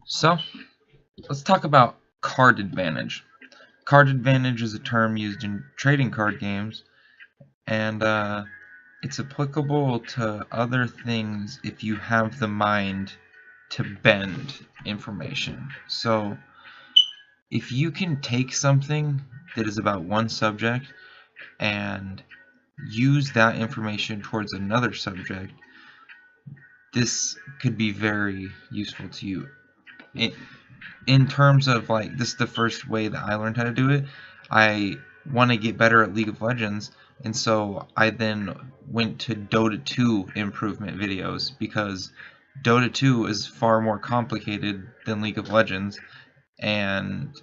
So, let's talk about card advantage. Card advantage is a term used in trading card games, and it's applicable to other things if you have the mind to bend information. So, if you can take something that is about one subject and use that information towards another subject, this could be very useful to you. In terms of, like, this is the first way that I learned how to do it. I want to get better at League of Legends, and so I then went to Dota 2 improvement videos, because Dota 2 is far more complicated than League of Legends, and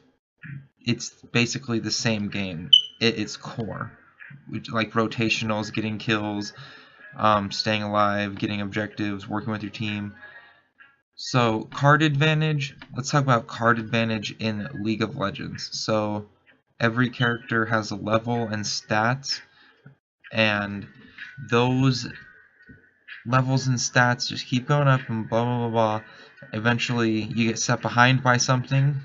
it's basically the same game at its core, like rotationals, getting kills, staying alive, getting objectives, working with your team. So, card advantage, let's talk about card advantage in League of Legends. So, every character has a level and stats, and those levels and stats just keep going up and blah blah blah blah. Eventually, you get set behind by something,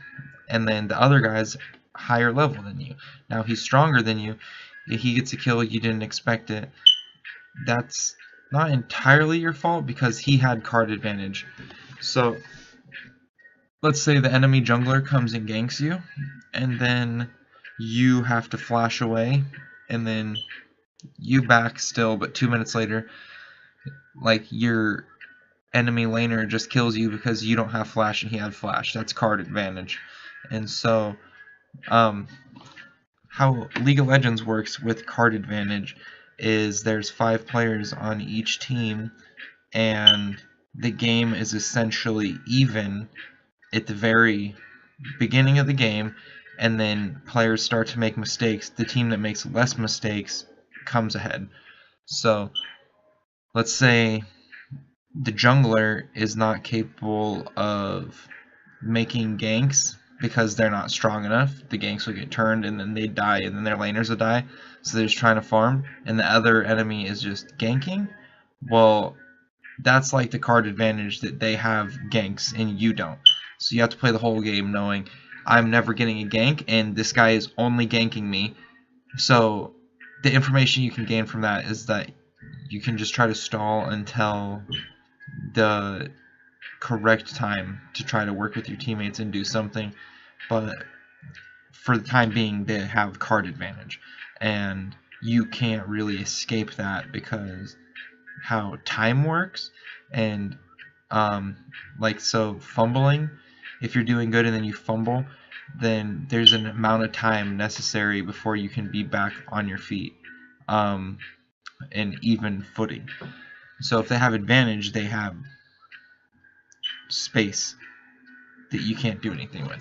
and then the other guy's higher level than you. Now, he's stronger than you. He gets a kill, you didn't expect it. That's not entirely your fault because he had card advantage. So, let's say the enemy jungler comes and ganks you, and then you have to flash away, and then you back still, but 2 minutes later, like, your enemy laner just kills you because you don't have flash and he had flash. That's card advantage. And so, how League of Legends works with card advantage is there's 5 players on each team, and the game is essentially even at the very beginning of the game, and then players start to make mistakes. The team that makes less mistakes comes ahead. So, let's say the jungler is not capable of making ganks because they're not strong enough. The ganks will get turned and then they die, and then their laners will die. So they're just trying to farm, and the other enemy is just ganking. Well, that's like the card advantage, that they have ganks and you don't. So you have to play the whole game knowing I'm never getting a gank and this guy is only ganking me. So the information you can gain from that is that you can just try to stall until the correct time to try to work with your teammates and do something. But for the time being, they have card advantage, and you can't really escape that because how time works. And like, so fumbling, if you're doing good and then you fumble, then there's an amount of time necessary before you can be back on your feet, in even footing. So if they have advantage, they have space that you can't do anything with.